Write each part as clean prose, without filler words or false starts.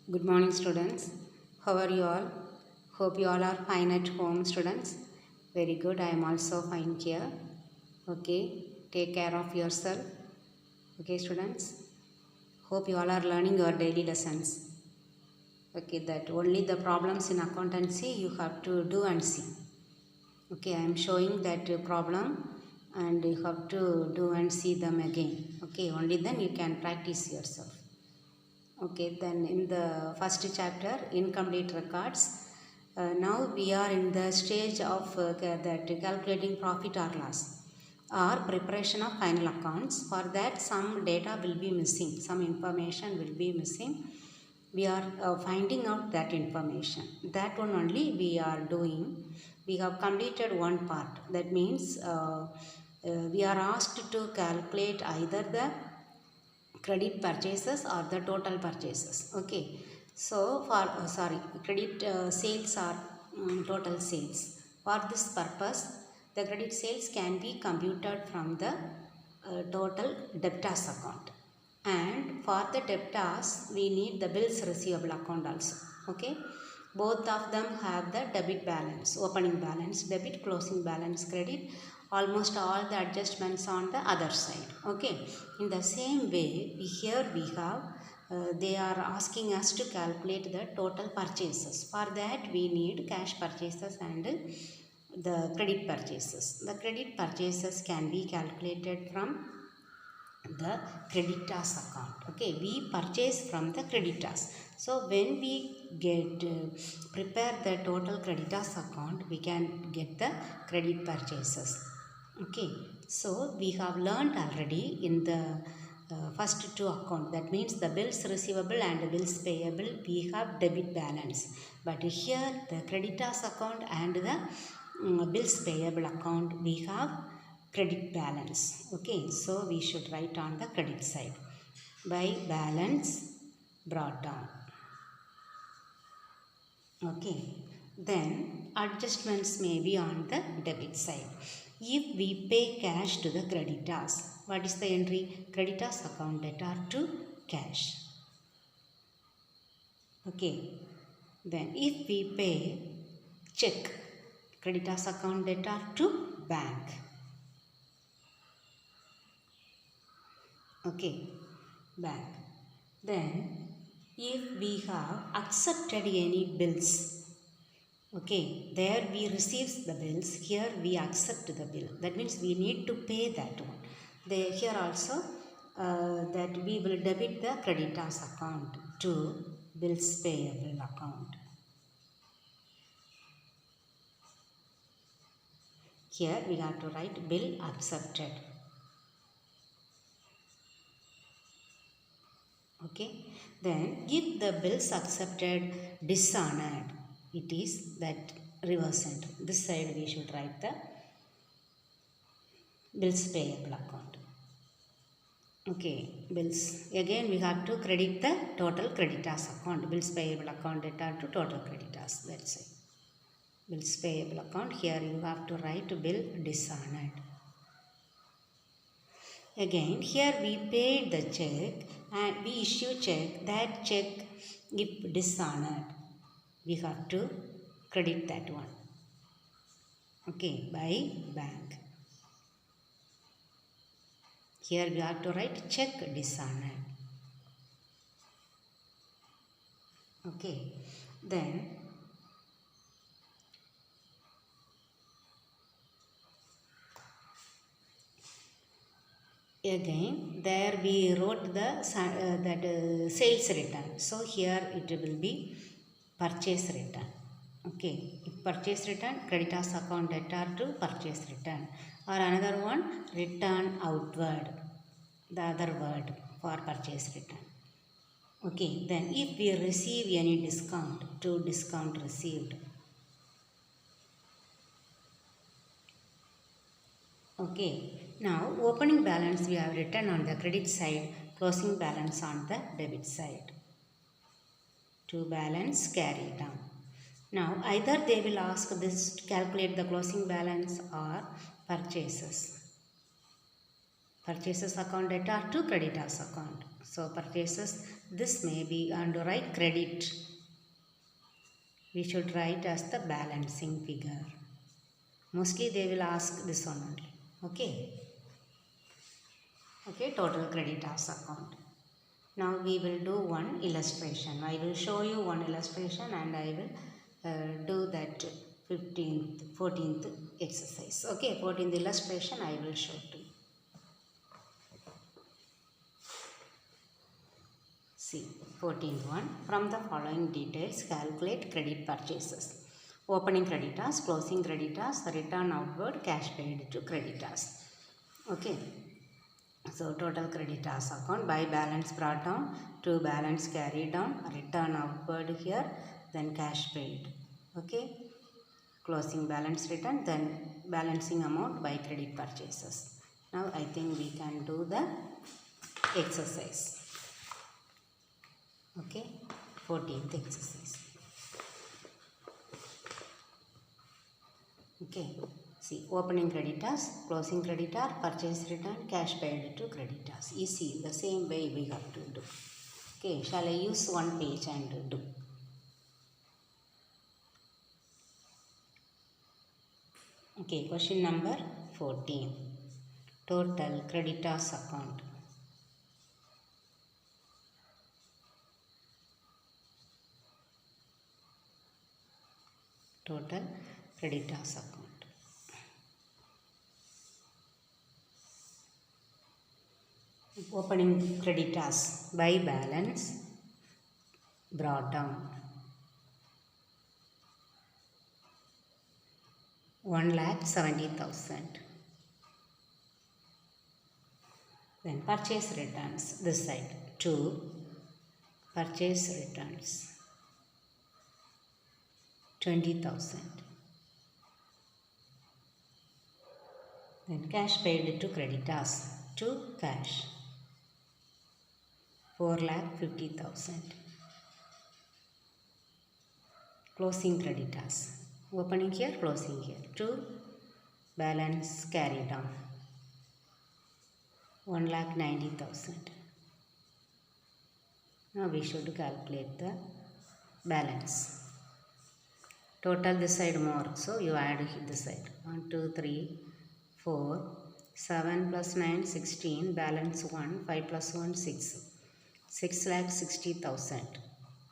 Good morning, students. How are you all? Hope you all are fine at home, students. Very good. I am also fine here. Okay. Take care of yourself. Okay, students. Hope you all are learning your daily lessons. Okay, that only the problems in accountancy you have to do and see. Okay, I am showing that problem and you have to do and see them again. Okay, only then you can practice yourself. Okay, then in the first chapter, incomplete records. Now we are in the stage of that calculating profit or loss or preparation of final accounts. For that, some data will be missing, some information will be missing. We are finding out that information. That one only we are doing. We have completed one part. That means we are asked to calculate either the credit purchases or the total purchases. Okay, so for credit sales or total sales. For this purpose, the credit sales can be computed from the total debtors account, and for the debtors we need the bills receivable account also. Okay, both of them have the debit balance, opening balance debit, closing balance credit, almost all the adjustments on the other side. Okay, in the same way here we have they are asking us to calculate the total purchases. For that we need cash purchases and the credit purchases. The credit purchases can be calculated from the creditors account. Okay, we purchase from the creditors. So when we get prepare the total creditors account, we can get the credit purchases. Okay, so we have learned already in the first two account. That means the bills receivable and bills payable, we have debit balance. But here the creditors account and the bills payable account, we have credit balance. Okay, so we should write on the credit side by balance brought down. Okay, then adjustments may be on the debit side. If we pay cash to the creditors, what is the entry? Creditors account debtor to cash. Okay, then if we pay check, creditors account debtor to bank. Okay, bank. Then if we have accepted any bills, okay, there we receive the bills, here we accept the bill. That means we need to pay that one. Here also that we will debit the creditors account to bills payable account. Here we have to write bill accepted. Okay, then if the bills accepted dishonored, it is that reverse entry. This side we should write the bills payable account. Okay, bills. Again we have to credit the total creditors account. Bills payable account debtor to total creditors. That's it. Bills payable account. Here you have to write bill dishonored. Again here we paid the check and we issue check. That check if dishonored, we have to credit that one. Okay, by bank. Here we have to write check dishonored. Okay, then again there we wrote the sales return. So here it will be purchase return. Okay, if purchase return, creditors account debtor to purchase return, or another one return outward, the other word for purchase return. Okay, then if we receive any discount, to discount received. Okay, now opening balance we have written on the credit side, closing balance on the debit side. To balance carry down. Now either they will ask this to calculate the closing balance or purchases. Purchases account debtor to creditors account. So purchases, this may be under right credit. We should write as the balancing figure. Mostly they will ask this one only. Okay, total creditors account. Now we will do one illustration. I will show you one illustration and I will do that 14th exercise. Okay, 14th illustration I will show to you. See, 14th one. From the following details, calculate credit purchases. Opening creditors, closing creditors, return outward, cash paid to creditors. Okay. So, total creditors account, by balance brought down, to balance carried down, return outward here, then cash paid. Okay. Closing balance return, then balancing amount by credit purchases. Now, I think we can do the exercise. Okay. 14th exercise. Okay. See, opening creditors, closing creditor, purchase return, cash paid to creditors. Easy, the same way we have to do. Okay, shall I use one page and do? Okay, question number 14. Total creditors account. Total creditors account. Opening creditors, by balance brought down, 1,70,000. Then purchase returns, this side, 2 purchase returns, 20,000. Then cash paid to creditors, 2 cash, 4,50,000. Closing creditors, opening here, closing here, 2 balance carried down, 1,90,000. Now we should calculate the balance. Total this side more, so you add this side. 1, 2, 3, 4, 7 plus 9, 16, balance 1, 5 plus 1, 6. 6,60,000,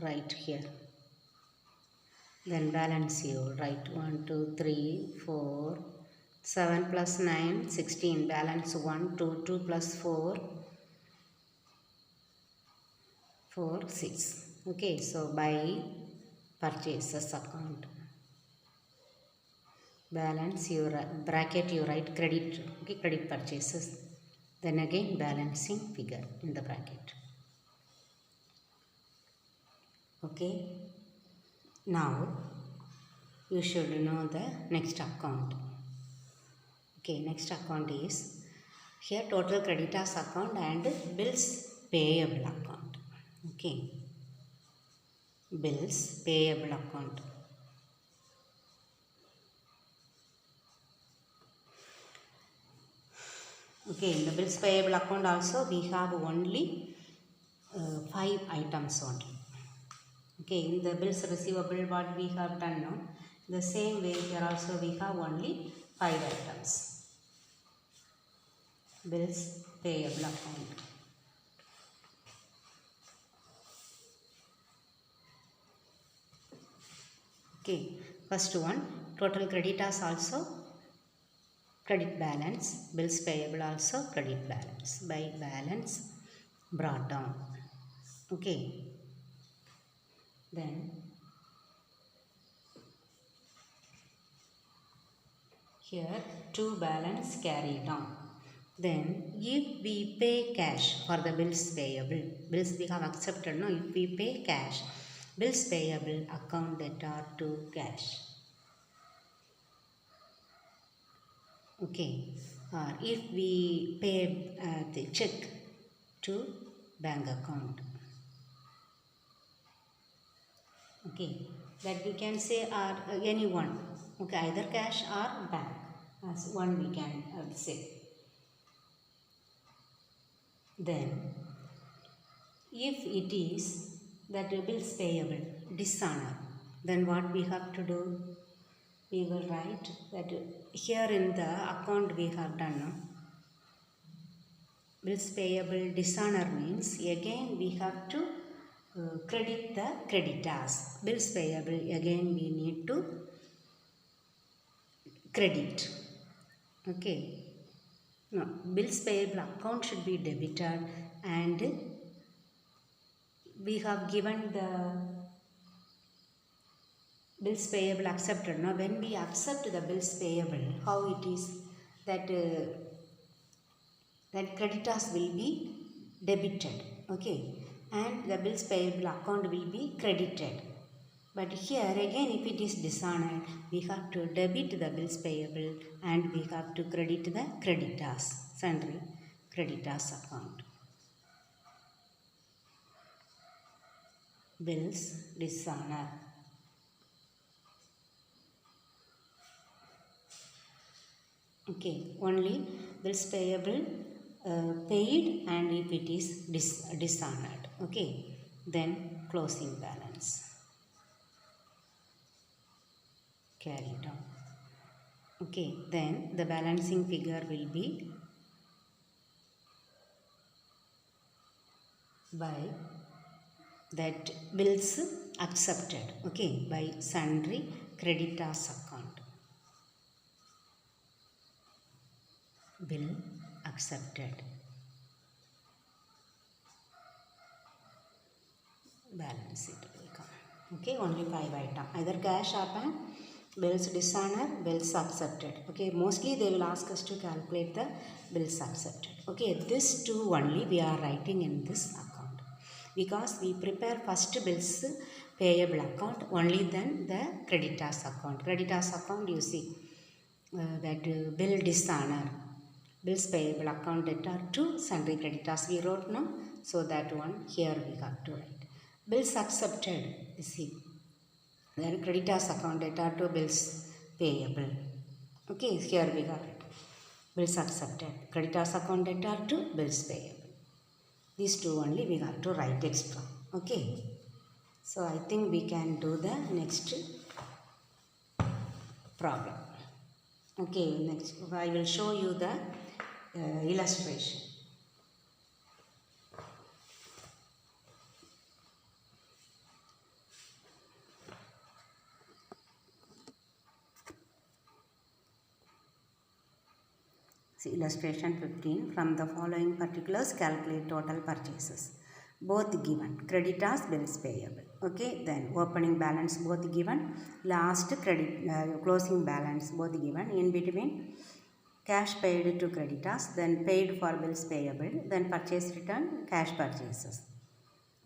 right here. Then balance you write 1, 2, 3, 4, 7 plus 9, 16, balance 1, 2, 2 plus 4, 4, 6. Okay, so by purchases account. Balance you bracket you write credit, okay, credit purchases. Then again balancing figure in the bracket. Okay. Now you should know the next account. Okay, next account is here total creditors account and bills payable account. Okay, bills payable account. Okay, in the bills payable account also we have only 5 items only. Okay, in the bills receivable what we have done now, the same way here also we have only 5 items. Bills payable account. Okay, first one, total creditors also credit balance, bills payable also credit balance, by balance brought down. Okay, then here to balance carry down. Then if we pay cash for the bills payable, bills we have accepted, no, if we pay cash, bills payable account debtor to cash. Okay, or if we pay the check to bank account. Okay, that we can say or any one. Okay, either cash or bank as one we can say. Then if it is that bills payable dishonor, then what we have to do? We will write that here in the account we have done bills payable dishonor means again we have to credit the creditors. Bills payable again we need to credit. Okay. No, bills payable account should be debited and we have given the bills payable accepted. Now when we accept the bills payable, how it is that that creditors will be debited, okay, and the bills payable account will be credited. But here again if it is dishonored, we have to debit the bills payable and we have to credit the creditors, sundry creditors account. Bills dishonor. Okay, only bills payable paid and if it is dishonored. Okay, then closing balance carried on. Okay, then the balancing figure will be by that bills accepted, okay, by sundry creditors account. Bill accepted. Balance it will come. Okay, only 5 items. Either cash or bank, bills dishonor, bills accepted. Okay, mostly they will ask us to calculate the bills accepted. Okay, this two only we are writing in this account. Because we prepare first bills payable account, only then the creditors account. Creditors account you see that bill dishonor. Bills payable account debtor to sundry creditors we wrote now. So that one here we have to write. Bills accepted, you see. Then creditors account debtor to bills payable. Okay, here we got it. Bills accepted. Creditors account debtor to bills payable. These two only we have to write extra. Okay. So I think we can do the next problem. Okay, next I will show you the illustration. See illustration 15. From the following particulars, calculate total purchases. Both given. Creditors, bills payable. Okay, then opening balance both given. Last closing balance both given. In between, cash paid to creditors, then paid for bills payable, then purchase return, cash purchases.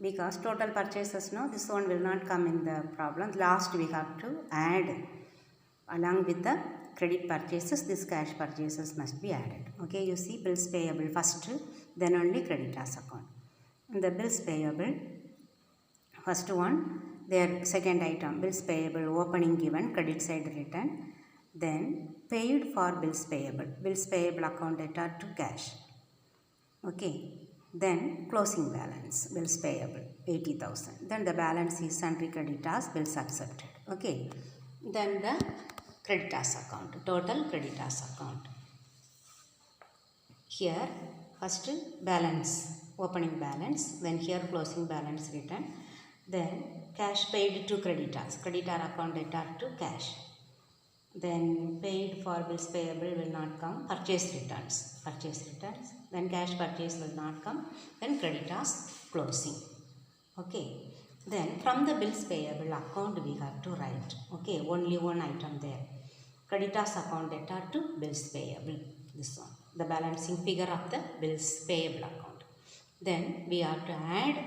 Because total purchases, no, this one will not come in the problem. Last we have to add along with the credit purchases, this cash purchases must be added. Okay, you see bills payable first, then only creditors account. The bills payable, first one, their second item, bills payable opening given, credit side written, then paid for bills payable account debtor to cash. Okay, then closing balance, bills payable 80,000. Then the balance is sundry creditors, bills accepted. Okay, then the creditors account, total creditors account. Here first balance, opening balance, then here closing balance written, then cash paid to creditors, creditor account debtor to cash, then paid for bills payable will not come, purchase returns, then cash purchase will not come, then creditors closing. Okay, then from the bills payable account we have to write, okay, only one item there, creditors account debtor to bills payable, this one, the balancing figure of the bills payable account. Then we have to add,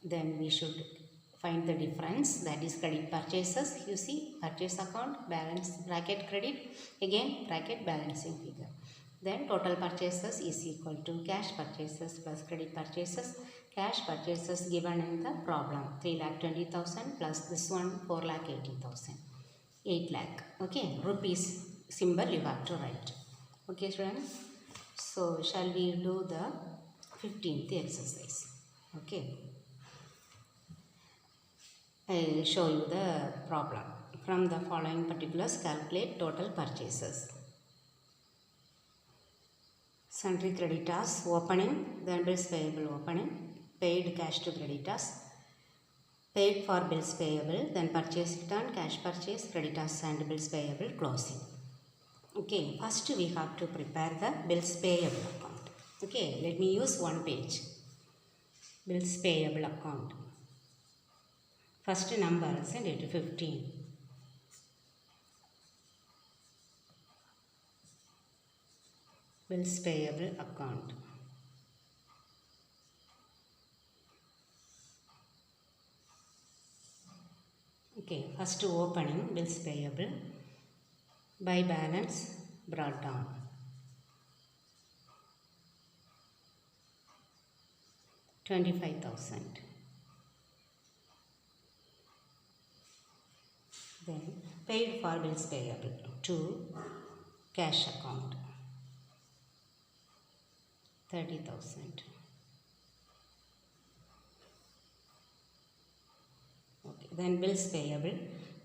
then we should find the difference, that is credit purchases, you see purchase account, balance bracket credit, again bracket balancing figure. Then total purchases is equal to cash purchases plus credit purchases. Cash purchases given in the problem 3,20,000 plus this one 4,80,000. 8 lakh. Okay, rupees symbol you have to write. Okay, friends. So shall we do the 15th exercise. Okay. I will show you the problem. From the following particulars, calculate total purchases. Sundry creditors opening, then bills payable opening, paid cash to creditors, paid for bills payable, then purchase return, cash purchase, creditors and bills payable closing. Okay, first we have to prepare the bills payable account. Okay, let me use one page. Bills payable account. First number, isn't it? 15. Bills payable account. Okay, first opening bills payable by balance brought down. 25,000. Then paid for bills payable to cash account 30,000. Okay, then bills payable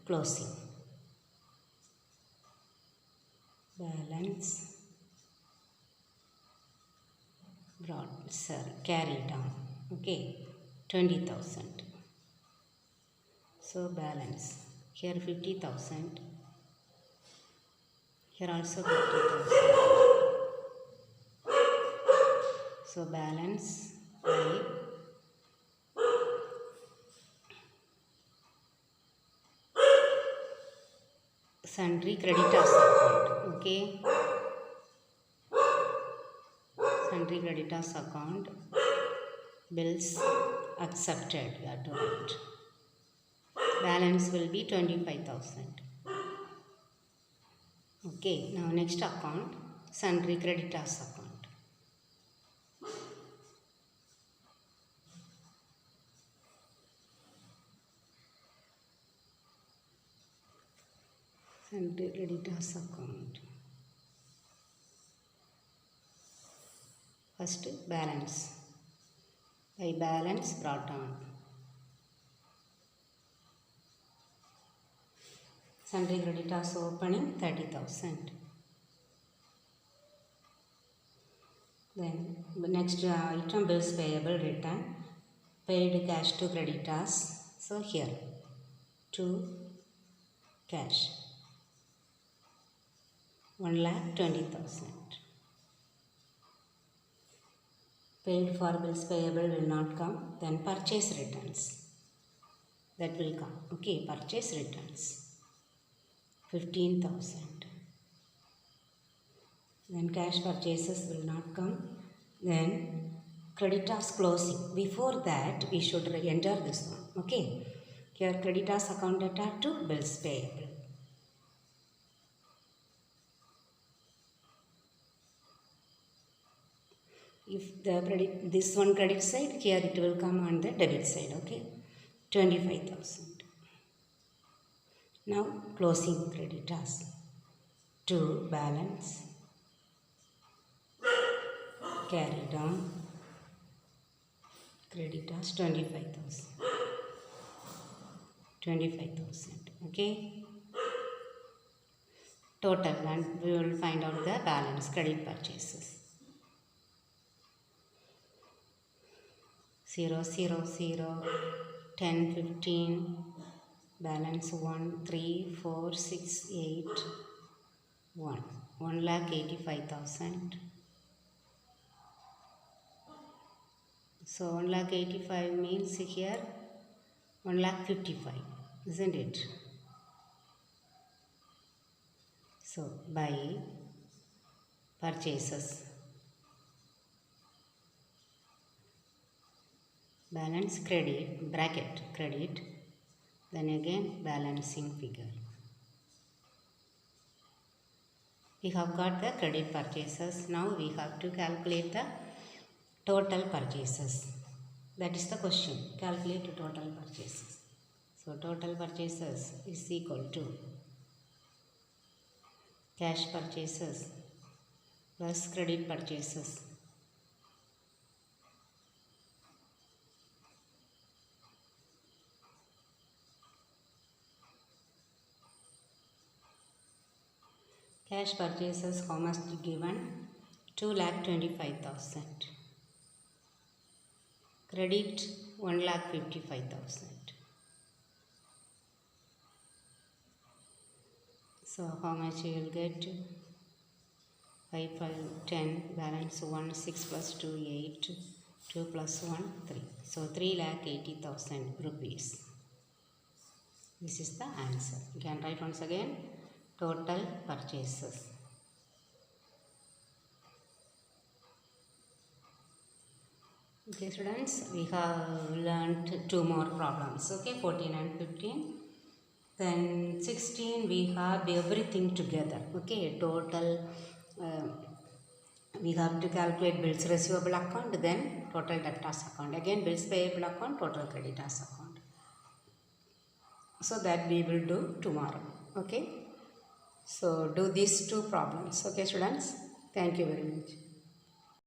closing balance brought carry down. Okay, 20,000. So balance here 50,000. Here also 50,000. So balance by sundry creditors account. Okay, sundry creditors account bills accepted. You have to write. Balance will be 25,000. Okay, now next account, sundry creditors account. Sundry creditors account. First balance. By balance brought down. Sundry creditors opening 30,000. Then next item bills payable return. Paid cash to creditors. So here to cash 1,20,000. Paid for bills payable will not come. Then purchase returns. That will come. Okay, purchase returns 15,000. Then cash purchases will not come. Then creditors closing. Before that, we should enter this one. Okay. Here creditors account data to bills payable. If this one credit side, here it will come on the debit side. Okay. 25,000. Now closing creditors to balance carry down creditors 25,000. 25,000. Okay. Total, and we will find out the balance credit purchases. 0, 0, 0, 10, 15, balance 1, 3, 4, 6, 8, 1. 1,85,000. So 1,85,000 means here 1,55,000, isn't it? So by purchases, balance credit, bracket credit, then again balancing figure. We have got the credit purchases. Now we have to calculate the total purchases. That is the question. Calculate the total purchases. So total purchases is equal to cash purchases plus credit purchases Cash purchases, how much given? 2,25,000. Credit 1,55,000. So how much you will get? 5, 5, 10, balance 1, 6 plus 2, 8, 2 plus 1, 3. So 3,80,000 rupees. This is the answer. You can write once again, total purchases. Okay students, we have learnt 2 more problems. Okay, 14 and 15. Then 16 we have everything together. Okay, total we have to calculate bills receivable account, then total debtors account. Again bills payable account, total creditors account. So that we will do tomorrow. Okay. So do these 2 problems. Okay students. Thank you very much.